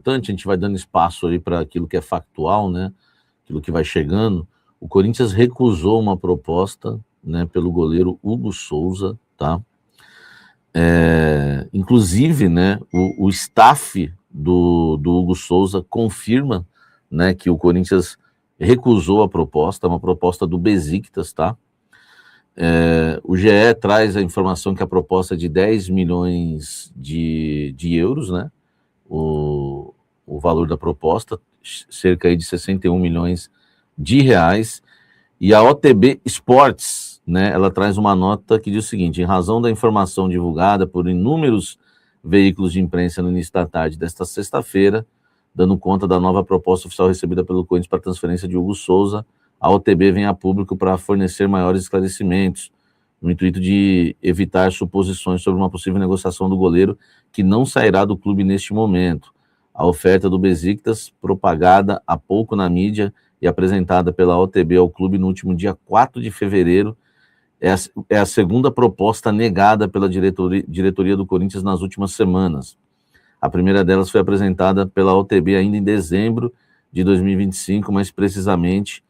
a gente vai dando espaço aí para aquilo que é factual, né? Aquilo que vai chegando. O Corinthians recusou uma proposta, né, pelo goleiro Hugo Souza, tá? Inclusive, né, o staff do Hugo Souza confirma, né, que o Corinthians recusou a proposta, uma proposta do Besiktas, tá? O GE traz a informação que a proposta é de 10 milhões de euros, né? O valor da proposta, cerca aí de 61 milhões de reais. E a OTB Sports, né, ela traz uma nota que diz o seguinte: em razão da informação divulgada por inúmeros veículos de imprensa no início da tarde desta sexta-feira, dando conta da nova proposta oficial recebida pelo Corinthians para transferência de Hugo Souza, a OTB vem a público para fornecer maiores esclarecimentos, no intuito de evitar suposições sobre uma possível negociação do goleiro, que não sairá do clube neste momento. A oferta do Besiktas, propagada há pouco na mídia e apresentada pela OTB ao clube no último dia 4 de fevereiro, é a segunda proposta negada pela diretoria do Corinthians nas últimas semanas. A primeira delas foi apresentada pela OTB ainda em dezembro de 2025, mais precisamente,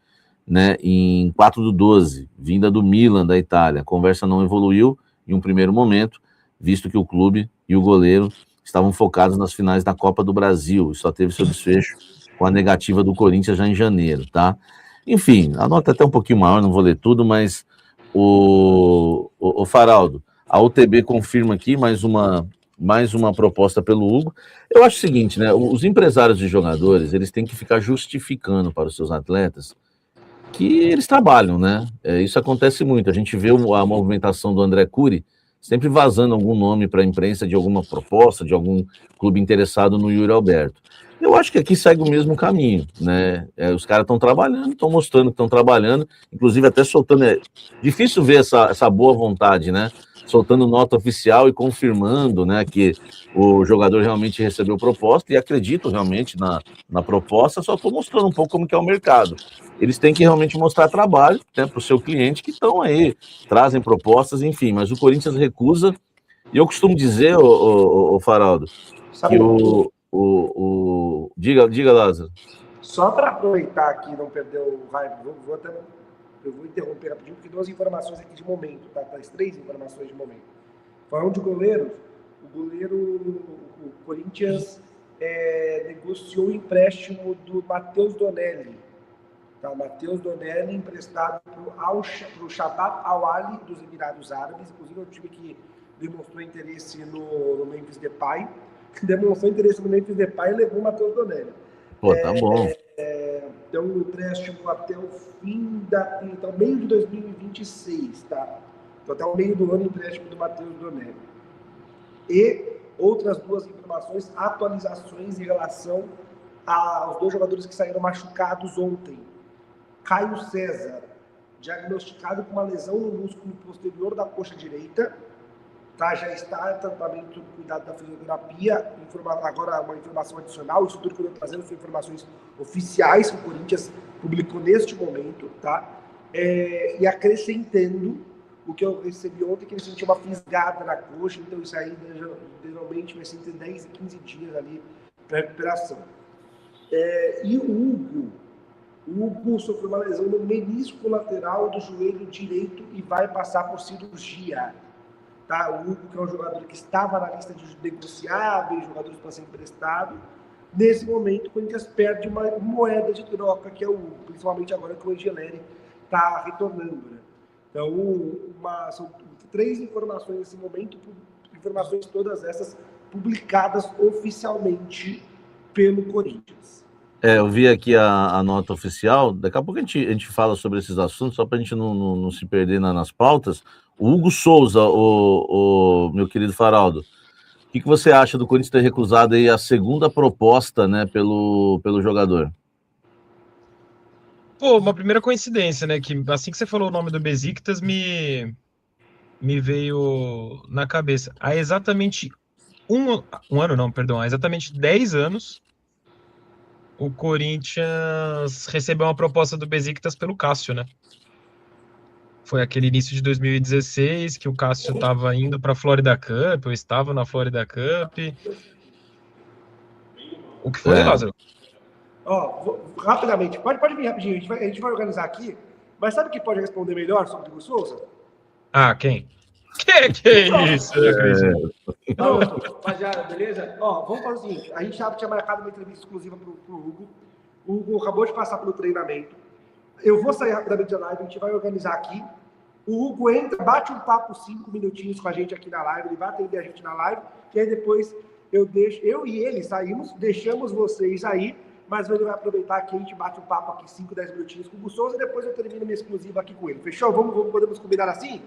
né, em 4/12, vinda do Milan, da Itália. A conversa não evoluiu em um primeiro momento, visto que o clube e o goleiro estavam focados nas finais da Copa do Brasil, e só teve seu desfecho com a negativa do Corinthians já em janeiro, tá? Enfim, a nota é até um pouquinho maior, não vou ler tudo, mas o Faraldo, a UTB confirma aqui mais uma proposta pelo Hugo. Eu acho o seguinte, né? Os empresários de jogadores, eles têm que ficar justificando para os seus atletas que eles trabalham, né? Isso acontece muito. A gente vê a movimentação do André Curi sempre vazando algum nome para a imprensa de alguma proposta, de algum clube interessado no Yuri Alberto. Eu acho que aqui segue o mesmo caminho, né? Os caras estão trabalhando, estão mostrando que estão trabalhando, inclusive até soltando. É difícil ver essa boa vontade, né? Soltando nota oficial e confirmando, né, que o jogador realmente recebeu proposta, e acredito realmente na proposta. Só estou mostrando um pouco como que é o mercado. Eles têm que realmente mostrar trabalho, né, para o seu cliente, que estão aí, trazem propostas, enfim, mas o Corinthians recusa. E eu costumo dizer, o Faraldo, que diga, Lázaro. Só para aproveitar aqui, não perder o raio, eu vou interromper rapidinho, porque 2 informações aqui de momento, tá? 3 informações de momento. Falando de goleiros, o Corinthians negociou o empréstimo do Matheus Donelli. Tá? O Matheus Donelli emprestado para o Shabab Al-Ahly dos Emirados Árabes, inclusive é um time que demonstrou interesse no Memphis Depay, e levou o Matheus Donelli. Pô, tá bom. Então, um empréstimo até o então, meio de 2026, tá? Então, até o meio do ano, empréstimo do Matheus Donelli. E outras 2 informações, atualizações em relação aos 2 jogadores que saíram machucados ontem. Caio César, diagnosticado com uma lesão no músculo posterior da coxa direita, tá? Já está em tratamento, cuidado da fisioterapia. Agora, uma informação adicional, isso tudo que eu estou trazendo são informações oficiais que o Corinthians publicou neste momento, tá? E acrescentando o que eu recebi ontem, que ele sentiu uma fisgada na coxa, então isso aí geralmente vai ser entre 10 e 15 dias ali para recuperação. E o Hugo sofreu uma lesão no menisco lateral do joelho direito e vai passar por cirurgia. Tá? O Hugo, que é um jogador que estava na lista de negociáveis, jogadores para ser emprestado, nesse momento o Corinthians perde uma moeda de troca, que é o Hugo, principalmente agora que o Angeleri está retornando. Né? Então, são 3 informações nesse momento, informações todas essas publicadas oficialmente pelo Corinthians. Eu vi aqui a nota oficial. Daqui a pouco a gente fala sobre esses assuntos, só para a gente não se perder nas pautas. O Hugo Souza, o meu querido Faraldo, o que você acha do Corinthians ter recusado aí a segunda proposta, né, pelo jogador? Pô, uma primeira coincidência, né, que assim que você falou o nome do Besiktas, me veio na cabeça. Há exatamente há exatamente 10 anos, o Corinthians recebeu uma proposta do Besiktas pelo Cássio, né? Foi aquele início de 2016 que o Cássio estava indo para a Florida Cup, ou estava na Florida Cup. O que foi, Lázaro? Rapidamente, pode vir rapidinho, a gente vai organizar aqui, mas sabe quem pode responder melhor sobre o Hugo Souza? Quem? Que é isso? Eu acredito. Pronto, rapaziada, beleza? Vamos fazer o seguinte, a gente já tinha marcado uma entrevista exclusiva pro Hugo, o Hugo acabou de passar pelo treinamento, eu vou sair rapidamente da live, a gente vai organizar aqui, o Hugo entra, bate um papo 5 minutinhos com a gente aqui na live, ele vai atender a gente na live, e aí depois eu e ele saímos, deixamos vocês aí, mas ele vai aproveitar que a gente bate um papo aqui 5, 10 minutinhos com o Hugo Souza, e depois eu termino minha exclusiva aqui com ele. Fechou? Podemos combinar assim?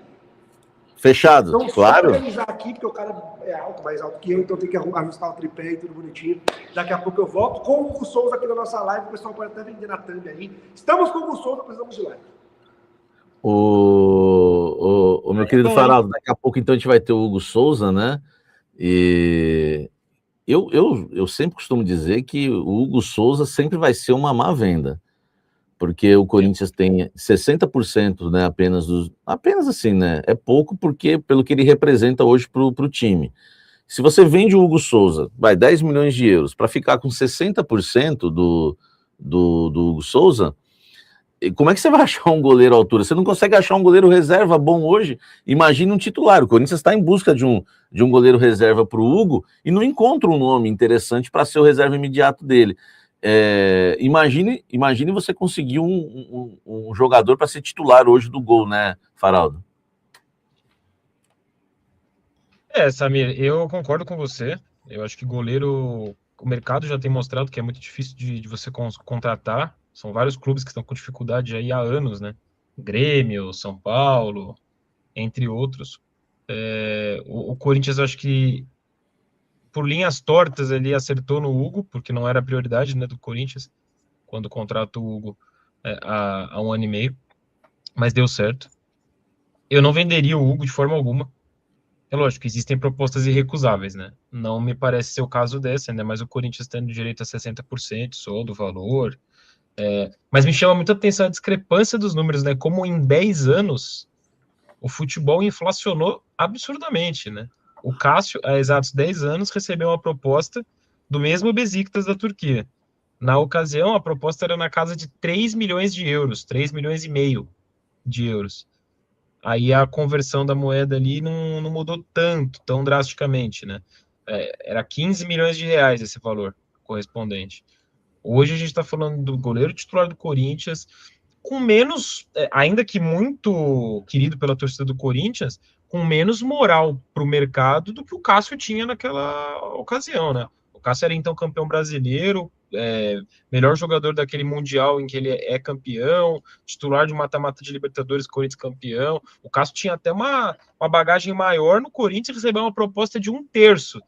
Fechado, então, claro. Só organizar aqui, porque o cara é alto, mais alto que eu, então tem que ajustar o tripé e tudo bonitinho. Daqui a pouco eu volto com o Hugo Souza aqui na nossa live, o pessoal pode até vender na thumb aí. Estamos com o Hugo Souza, precisamos de live. O meu querido Faraldo, daqui a pouco então a gente vai ter o Hugo Souza, né? E eu sempre costumo dizer que o Hugo Souza sempre vai ser uma má venda, porque o Corinthians tem 60%, né, apenas assim, né, é pouco porque pelo que ele representa hoje para o time. Se você vende o Hugo Souza, vai 10 milhões de euros, para ficar com 60% do Hugo Souza, como é que você vai achar um goleiro à altura? Você não consegue achar um goleiro reserva bom hoje? Imagine um titular. O Corinthians está em busca de um goleiro reserva para o Hugo e não encontra um nome interessante para ser o reserva imediato dele. Imagine você conseguir um jogador para ser titular hoje do gol, né, Faraldo? Samir, eu concordo com você. Eu acho que goleiro, o mercado já tem mostrado que é muito difícil de você contratar. São vários clubes que estão com dificuldade aí há anos, né? Grêmio, São Paulo, entre outros. O Corinthians, eu acho que por linhas tortas ele acertou no Hugo, porque não era a prioridade, né, do Corinthians quando contratou o Hugo há 1 ano e meio, mas deu certo. Eu não venderia o Hugo de forma alguma. É lógico, existem propostas irrecusáveis, né? Não me parece ser o caso dessa, ainda mais o Corinthians tendo direito a 60% só do valor. Mas me chama muita atenção a discrepância dos números, né? Como em 10 anos o futebol inflacionou absurdamente, né? O Cássio, há exatos 10 anos, recebeu uma proposta do mesmo Besiktas da Turquia. Na ocasião, a proposta era na casa de 3 milhões de euros, 3 milhões e meio de euros. Aí a conversão da moeda ali não mudou tão drasticamente, né? Era 15 milhões de reais esse valor correspondente. Hoje a gente está falando do goleiro titular do Corinthians, com menos, ainda que muito querido pela torcida do Corinthians, com menos moral para o mercado do que o Cássio tinha naquela ocasião, né? O Cássio era então campeão brasileiro, melhor jogador daquele Mundial em que ele é campeão, titular de mata-mata de Libertadores, Corinthians campeão. O Cássio tinha até uma bagagem maior no Corinthians e recebeu uma proposta de 1/3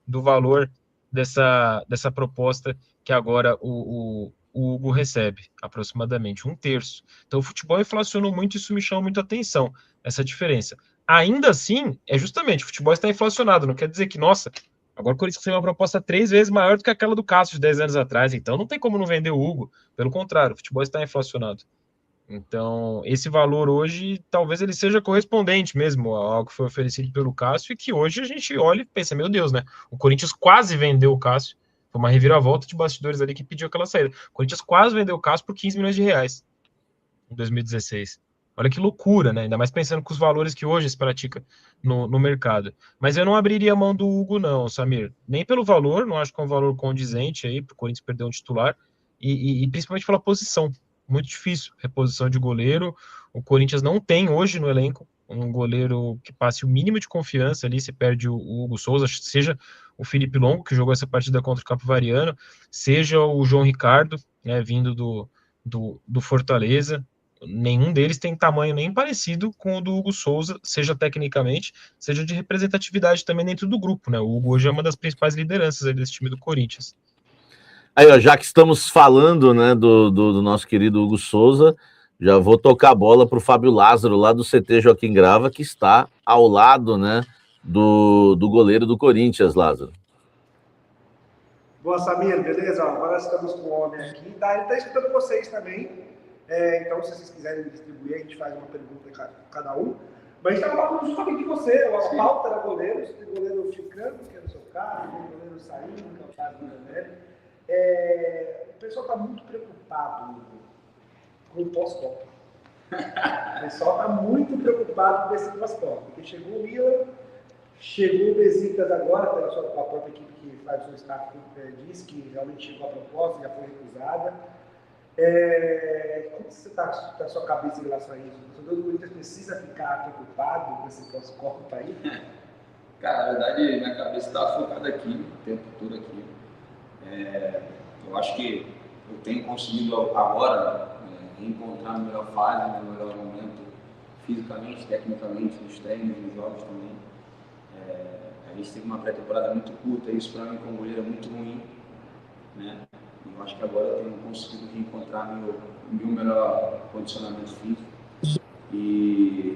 do valor dessa proposta que agora o Hugo recebe, aproximadamente 1/3. Então o futebol inflacionou muito, isso me chama muito a atenção, essa diferença. Ainda assim, justamente, o futebol está inflacionado, não quer dizer que, nossa, agora o Corinthians tem uma proposta 3 vezes maior do que aquela do Cássio de 10 anos atrás, então não tem como não vender o Hugo, pelo contrário, o futebol está inflacionado. Então, esse valor hoje, talvez ele seja correspondente mesmo ao que foi oferecido pelo Cássio, e que hoje a gente olha e pensa, meu Deus, né? O Corinthians quase vendeu o Cássio, foi uma reviravolta de bastidores ali que pediu aquela saída. O Corinthians quase vendeu o Cássio por 15 milhões de reais em 2016. Olha que loucura, né? Ainda mais pensando com os valores que hoje se pratica no mercado. Mas eu não abriria a mão do Hugo, não, Samir. Nem pelo valor, não acho que é um valor condizente aí para o Corinthians perder um titular, e principalmente pela posição. Muito difícil reposição de goleiro. O Corinthians não tem hoje no elenco um goleiro que passe o mínimo de confiança ali, se perde o Hugo Souza, seja o Felipe Longo, que jogou essa partida contra o Capivariano, seja o João Ricardo, né, vindo do Fortaleza. Nenhum deles tem tamanho nem parecido com o do Hugo Souza, seja tecnicamente, seja de representatividade também dentro do grupo, né? O Hugo hoje é uma das principais lideranças aí desse time do Corinthians. Aí, ó, já que estamos falando, né, do nosso querido Hugo Souza, já vou tocar a bola para o Fábio Lázaro, lá do CT Joaquim Grava, que está ao lado, né, do goleiro do Corinthians, Lázaro. Boa, Samir, beleza? Agora estamos com o homem aqui, tá? Ele está escutando vocês também. Então, se vocês quiserem distribuir, a gente faz uma pergunta cada um. Mas a gente estava falando justamente de você. A pauta era goleiros, tem goleiro ficando, que é no seu caso, tem goleiro saindo, que é o caso do Daniel. O pessoal está muito preocupado com o pós-Copa. O pessoal está muito preocupado com esse pós-Copa, porque chegou o Milan, chegou o Besiktas agora, a própria equipe que faz o seu staff disse que realmente chegou a proposta, já foi recusada. Como você está com a sua cabeça em relação a isso? O torcedor do Corinthians precisa ficar preocupado com esse pós-Copa aí? Cara, na verdade, minha cabeça está focada aqui, o tempo todo aqui. Eu acho que eu tenho conseguido agora encontrar a melhor fase, o melhor momento, fisicamente, tecnicamente, nos treinos, nos jogos também. A gente teve uma pré-temporada muito curta, isso para mim como goleiro é muito ruim, né? Eu acho que agora eu tenho conseguido reencontrar meu melhor condicionamento físico.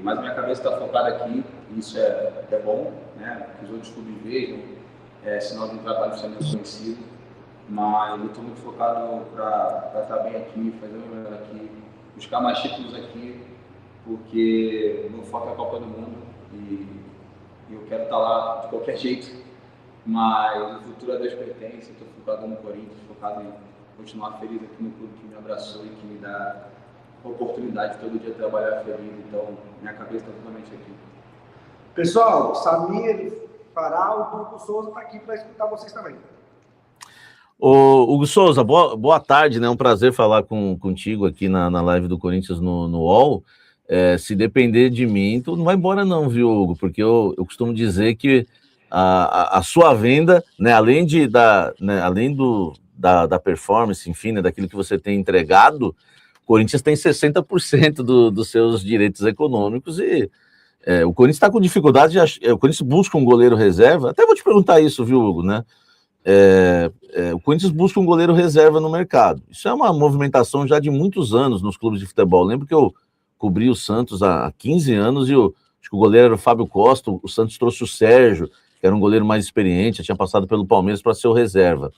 Mas minha cabeça está focada aqui, isso é bom, né? Que os outros clubes vejam, sinal de um trabalho sendo reconhecido. Mas eu estou muito focado para estar bem aqui, fazer o meu melhor aqui, buscar mais títulos aqui, porque o meu foco é a Copa do Mundo e eu quero estar lá de qualquer jeito. Mas o futuro a Deus pertence, eu estou focado no Corinthians, focado em continuar feliz aqui no clube que me abraçou e que me dá a oportunidade de todo dia trabalhar feliz. Então, minha cabeça está totalmente aqui. Pessoal, Samir, Faraldo, Hugo Souza está aqui para escutar vocês também. Ô, Hugo Souza, boa tarde, né? É um prazer falar contigo aqui na live do Corinthians no UOL. Se depender de mim, tu não vai embora não, viu, Hugo? Porque eu costumo dizer que a sua venda, né, além da performance, enfim, né, daquilo que você tem entregado, o Corinthians tem 60% dos seus direitos econômicos e o Corinthians está com dificuldade, o Corinthians busca um goleiro reserva, até vou te perguntar isso, viu, Hugo, né? O Corinthians busca um goleiro reserva no mercado. Isso é uma movimentação já de muitos anos nos clubes de futebol. Lembro que eu cobri o Santos há 15 anos e acho que o goleiro era o Fábio Costa, o Santos trouxe o Sérgio, que era um goleiro mais experiente, tinha passado pelo Palmeiras para ser o reserva.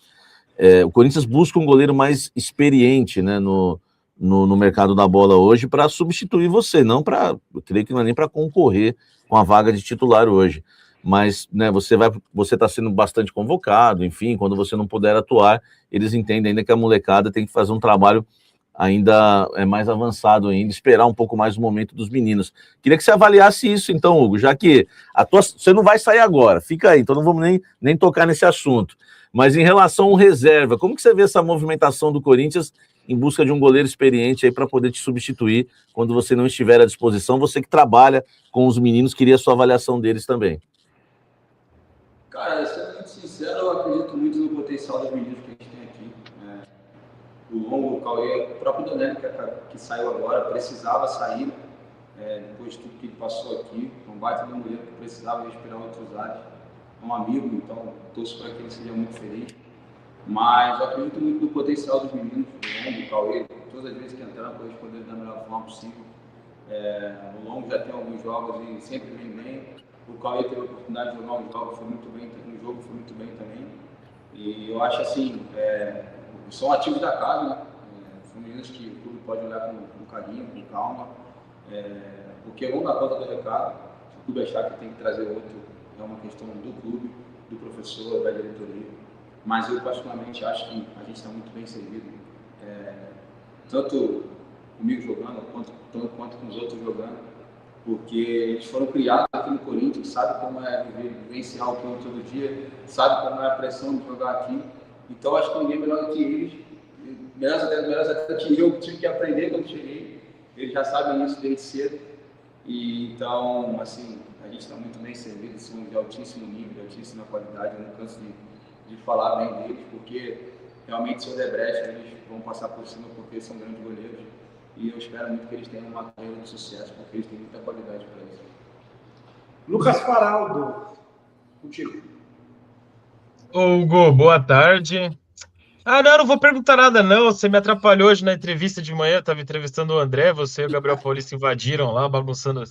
O Corinthians busca um goleiro mais experiente, né, no mercado da bola hoje para substituir você, não para, eu creio que não é nem para concorrer com a vaga de titular hoje. Mas, né, você está sendo bastante convocado, enfim, quando você não puder atuar, eles entendem ainda que a molecada tem que fazer um trabalho ainda mais avançado ainda, esperar um pouco mais o momento dos meninos. Queria que você avaliasse isso, então, Hugo, já que você não vai sair agora, fica aí, então não vamos nem tocar nesse assunto. Mas em relação ao reserva, como que você vê essa movimentação do Corinthians em busca de um goleiro experiente aí para poder te substituir quando você não estiver à disposição, você que trabalha com os meninos, queria a sua avaliação deles também. Cara, sendo muito sincero, eu acredito muito no potencial dos meninos que a gente tem aqui. O Longo, o Cauê, o próprio Donelli, que saiu agora, precisava sair, depois de tudo que ele passou aqui. Um baita de um goleiro que precisava respirar outros ares. É um amigo, então torço para que ele seja muito feliz. Mas eu acredito muito no potencial dos meninos, o Longo, o Cauê, todas as vezes que entraram para responder da melhor forma possível. O Longo já tem alguns jogos e sempre vem bem. O Cauê teve a oportunidade de jogar um jogo, foi muito bem, no jogo foi muito bem também. E eu acho assim, são ativos da casa, né? São meninos que o clube pode olhar com carinho, com calma, porque vão dar conta do recado. Se o clube achar que tem que trazer outro, é uma questão do clube, do professor, da diretoria. Mas eu particularmente acho que a gente está muito bem servido, tanto comigo jogando, quanto com os outros jogando. Porque eles foram criados aqui no Corinthians, sabe como é vivenciar o campo todo dia, sabe como é a pressão de jogar aqui. Então acho que ninguém melhor que eles, melhor até que eu tive que aprender quando cheguei. Eles já sabem isso desde cedo. E então, assim, a gente está muito bem servido, são de altíssimo nível, de altíssima qualidade. Eu não canso de falar bem deles, porque realmente se eu der brecha, eles vão passar por cima porque são grandes goleiros. E eu espero muito que eles tenham uma carreira de sucesso, porque eles têm muita qualidade para isso. Lucas Faraldo, contigo. Hugo, boa tarde. Não vou perguntar nada, não. Você me atrapalhou hoje na entrevista de manhã. Eu estava entrevistando o André, você e o Gabriel Paulista invadiram lá, bagunçando.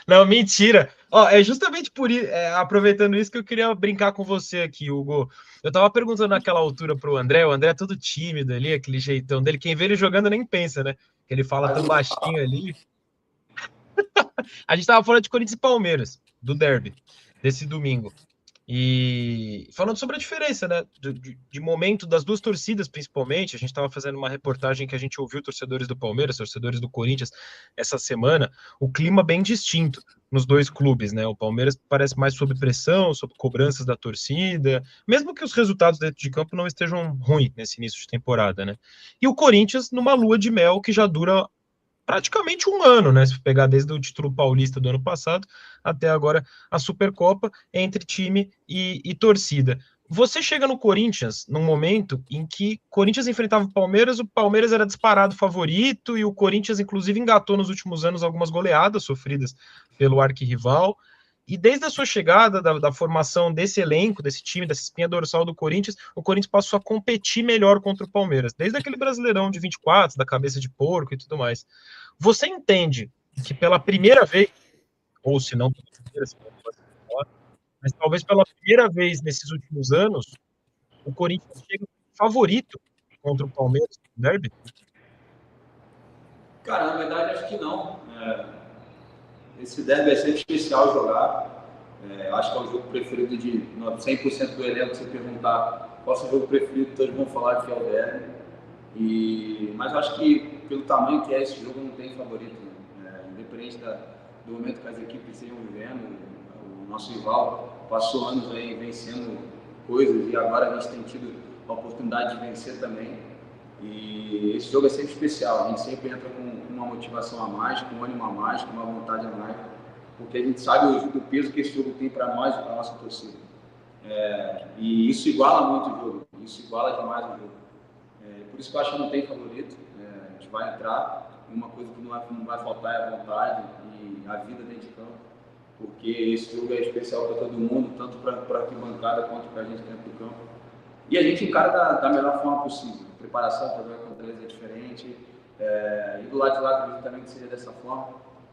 Não, mentira. É justamente por isso, aproveitando isso, que eu queria brincar com você aqui, Hugo. Eu estava perguntando naquela altura para o André é todo tímido ali, aquele jeitão dele. Quem vê ele jogando nem pensa, né? Que ele fala tão baixinho ali. A gente estava falando de Corinthians e Palmeiras, do derby, desse domingo. E falando sobre a diferença, né, de momento das duas torcidas, principalmente, a gente estava fazendo uma reportagem que a gente ouviu torcedores do Palmeiras, torcedores do Corinthians essa semana, o clima bem distinto nos dois clubes, né? O Palmeiras parece mais sob pressão, sob cobranças da torcida, mesmo que os resultados dentro de campo não estejam ruins nesse início de temporada, né? E o Corinthians numa lua de mel que já dura praticamente um ano, né? Se pegar desde o título paulista do ano passado até agora a Supercopa entre time e torcida. Você chega no Corinthians num momento em que o Corinthians enfrentava o Palmeiras era disparado favorito e o Corinthians, inclusive, engatou nos últimos anos algumas goleadas sofridas pelo arquirrival. E desde a sua chegada, da formação desse elenco, desse time, dessa espinha dorsal do Corinthians, o Corinthians passou a competir melhor contra o Palmeiras, desde aquele Brasileirão de 24, da cabeça de porco e tudo mais. Você entende que pela primeira vez, ou se não pela primeira, se não pode falar, mas talvez pela primeira vez nesses últimos anos, o Corinthians chega favorito contra o Palmeiras no derby? Cara, na verdade, acho que não. Esse derby é sempre especial jogar. Acho que é o jogo preferido de 100% do elenco. Se perguntar qual é o seu jogo preferido, todos vão falar que é o derby. Mas acho que, pelo tamanho que é esse jogo, não tem favorito. Né? Independente do momento que as equipes estejam vivendo, o nosso rival passou anos aí vencendo coisas e agora a gente tem tido a oportunidade de vencer também. E esse jogo é sempre especial. A gente sempre entra com uma motivação a mais, com um ânimo a mais, com uma vontade a mais, porque a gente sabe o peso que esse jogo tem para nós e para a nossa torcida. E isso iguala muito o jogo, isso iguala demais o jogo. Por isso que eu acho que não tem favorito. A gente vai entrar, e uma coisa que não vai faltar é a vontade e a vida dentro de campo, porque esse jogo é especial para todo mundo, tanto para a arquibancada quanto para a gente dentro do campo. E a gente encara da melhor forma possível. A preparação para jogar contra eles é diferente, e do lado de lá acredito também que seja dessa forma.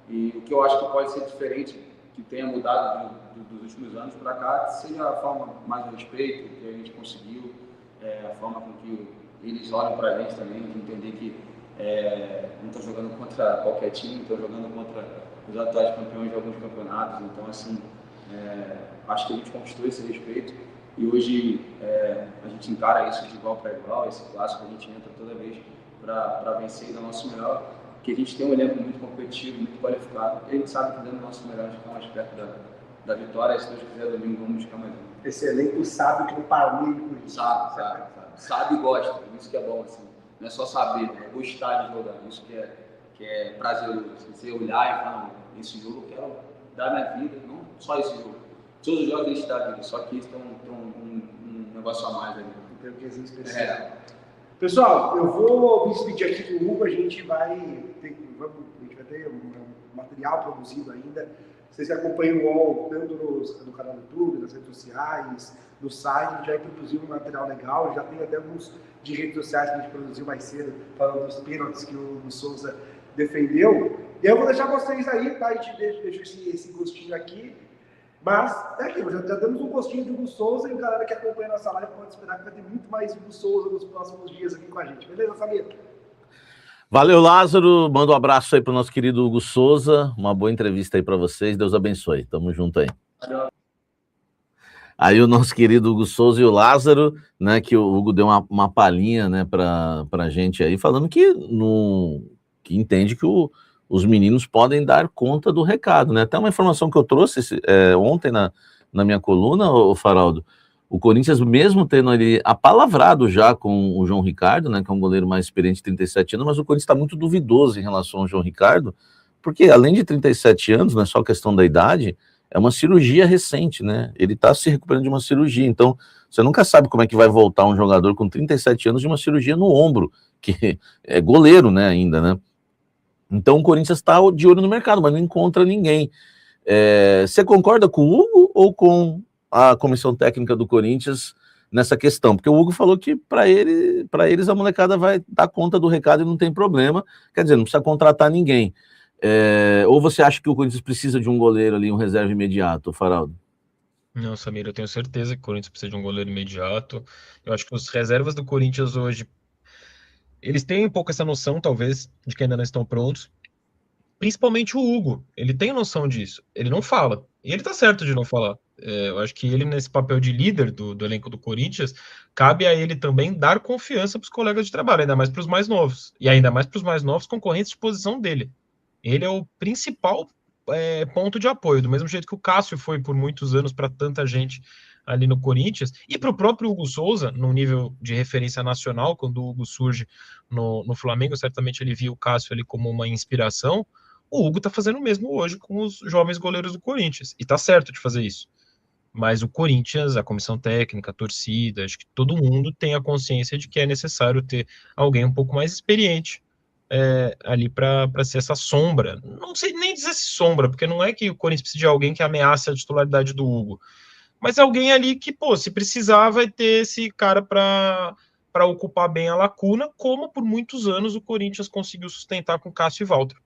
E o que eu acho que pode ser diferente, que tenha mudado dos últimos anos para cá, seja a forma mais de respeito que a gente conseguiu, a forma com que eles olham para a gente também, de entender que não estou jogando contra qualquer time, estou jogando contra os atuais campeões de alguns campeonatos. Então, assim, acho que a gente conquistou esse respeito e hoje a gente encara isso de igual para igual. Esse clássico a gente entra toda vez para vencer e dar o nosso melhor, porque a gente tem um elenco muito competitivo, muito qualificado, e a gente sabe que dando o nosso melhor a gente está mais perto da vitória. E se Deus quiser, domingo vamos buscar mais um. Esse elenco sabe que não parou por isso. Sabe e gosta, isso que é bom, assim. Não é só saber, é gostar de jogar, isso que é prazeroso. Assim, você olhar e falar, esse jogo eu quero dar minha vida, não só esse jogo. Todos os jogos a gente dá vida, só que isso tem um negócio a mais ali. Tem um quesinho especial. Pessoal, eu vou me despedir aqui do Hugo, a gente vai ter um material produzido ainda. Vocês que acompanham o UOL, tanto no canal do YouTube, nas redes sociais, no site, a gente já produziu um material legal, já tem até alguns de redes sociais que a gente produziu mais cedo, falando dos pênaltis que o Hugo Souza defendeu. E eu vou deixar vocês aí, tá? A gente deixa esse gostinho aqui. Mas é aquilo, já damos um gostinho de Hugo Souza e o galera que acompanha a nossa live pode esperar que vai ter muito mais Hugo Souza nos próximos dias aqui com a gente. Beleza, Samir? Valeu, Lázaro. Manda um abraço aí para o nosso querido Hugo Souza. Uma boa entrevista aí para vocês. Deus abençoe. Tamo junto aí. Aí o nosso querido Hugo Souza e o Lázaro, né, que o Hugo deu uma palhinha, né, para gente aí, falando que entende que os meninos podem dar conta do recado, né? Até uma informação que eu trouxe ontem na minha coluna, o Faraldo, o Corinthians, mesmo tendo ele apalavrado já com o João Ricardo, né, que é um goleiro mais experiente de 37 anos, mas o Corinthians está muito duvidoso em relação ao João Ricardo, porque além de 37 anos, não é só questão da idade, é uma cirurgia recente, né? Ele está se recuperando de uma cirurgia, então você nunca sabe como é que vai voltar um jogador com 37 anos de uma cirurgia no ombro, que é goleiro, né, ainda, né? Então o Corinthians está de olho no mercado, mas não encontra ninguém. Você concorda com o Hugo ou com a comissão técnica do Corinthians nessa questão? Porque o Hugo falou que para eles a molecada vai dar conta do recado e não tem problema, quer dizer, não precisa contratar ninguém. Ou você acha que o Corinthians precisa de um goleiro ali, um reserva imediato, Faraldo? Não, Samir, eu tenho certeza que o Corinthians precisa de um goleiro imediato. Eu acho que os reservas do Corinthians hoje, eles têm um pouco essa noção, talvez, de que ainda não estão prontos. Principalmente o Hugo, ele tem noção disso. Ele não fala. E ele tá certo de não falar. Eu acho que ele, nesse papel de líder do elenco do Corinthians, cabe a ele também dar confiança para os colegas de trabalho, ainda mais para os mais novos. E ainda mais para os mais novos concorrentes de posição dele. Ele é o principal ponto de apoio, do mesmo jeito que o Cássio foi por muitos anos para tanta gente ali no Corinthians, e para o próprio Hugo Souza, no nível de referência nacional, quando o Hugo surge no Flamengo, certamente ele viu o Cássio ali como uma inspiração. O Hugo está fazendo o mesmo hoje com os jovens goleiros do Corinthians, e está certo de fazer isso. Mas o Corinthians, a comissão técnica, a torcida, acho que todo mundo tem a consciência de que é necessário ter alguém um pouco mais experiente ali para ser essa sombra. Não sei nem dizer se sombra, porque não é que o Corinthians precisa de alguém que ameace a titularidade do Hugo, mas alguém ali que, pô, se precisar, vai ter esse cara para ocupar bem a lacuna, como por muitos anos o Corinthians conseguiu sustentar com Cássio e Walter.